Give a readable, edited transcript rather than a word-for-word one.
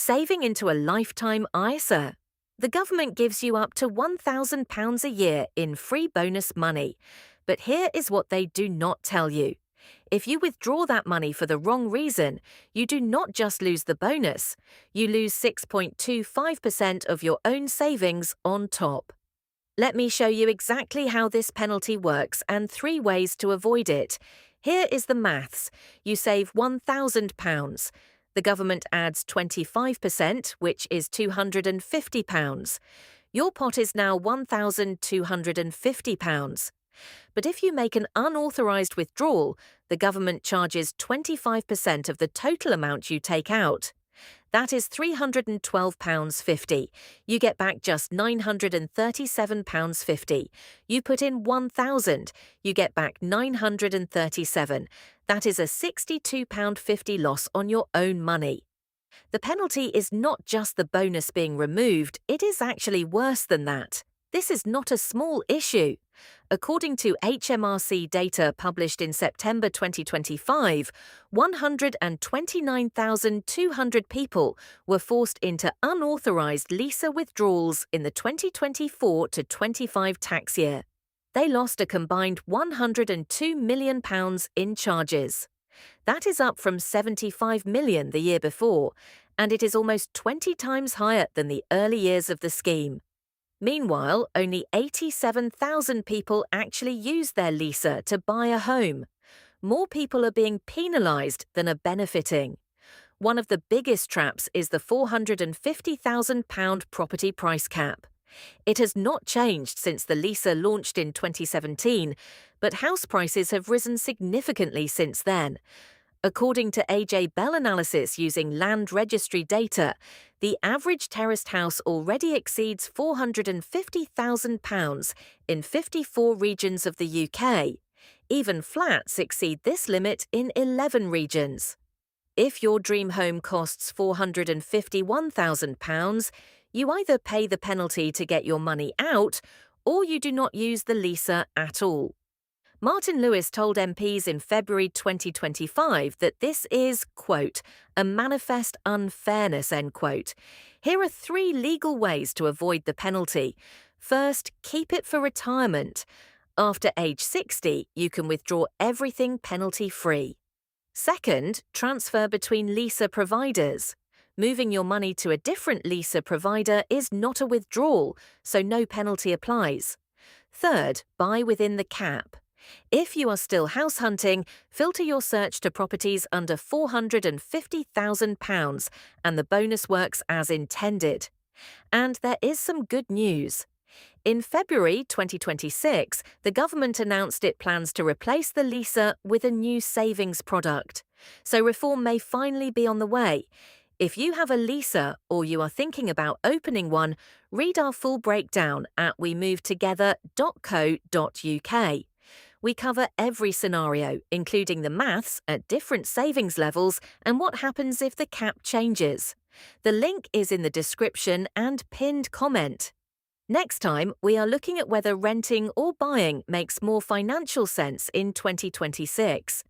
Saving into a lifetime ISA. The government gives you up to £1,000 a year in free bonus money. But here is what they do not tell you. If you withdraw that money for the wrong reason, you do not just lose the bonus, you lose 6.25% of your own savings on top. Let me show you exactly how this penalty works and 3 ways to avoid it. Here is the maths. You save £1,000. The government adds 25%, which is £250. Your pot is now £1,250. But if you make an unauthorised withdrawal, the government charges 25% of the total amount you take out. That is £312.50. You get back just £937.50. You put in £1,000. You get back £937. That is a £62.50 loss on your own money. The penalty is not just the bonus being removed, it is actually worse than that. This is not a small issue. According to HMRC data published in September 2025, 129,200 people were forced into unauthorised LISA withdrawals in the 2024 to 25 tax year. They lost a combined £102 million in charges. That is up from £75 million the year before, and it is almost 20 times higher than the early years of the scheme. Meanwhile, only 87,000 people actually use their LISA to buy a home. More people are being penalised than are benefiting. One of the biggest traps is the £450,000 property price cap. It has not changed since the LISA launched in 2017, but house prices have risen significantly since then. According to AJ Bell analysis using Land Registry data, the average terraced house already exceeds £450,000 in 54 regions of the UK. Even flats exceed this limit in 11 regions. If your dream home costs £451,000, you either pay the penalty to get your money out, or you do not use the LISA at all. Martin Lewis told MPs in February 2025 that this is, quote, a manifest unfairness, end quote. Here are 3 legal ways to avoid the penalty. First, keep it for retirement. After age 60, you can withdraw everything penalty-free. Second, transfer between LISA providers. Moving your money to a different LISA provider is not a withdrawal, so no penalty applies. Third, buy within the cap. If you are still house hunting, filter your search to properties under £450,000 and the bonus works as intended. And there is some good news. In February 2026, the government announced it plans to replace the LISA with a new savings product. So reform may finally be on the way. If you have a LISA or you are thinking about opening one, read our full breakdown at weMOVEtogether.co.uk. We cover every scenario, including the maths at different savings levels and what happens if the cap changes. The link is in the description and pinned comment. Next time, we are looking at whether renting or buying makes more financial sense in 2026.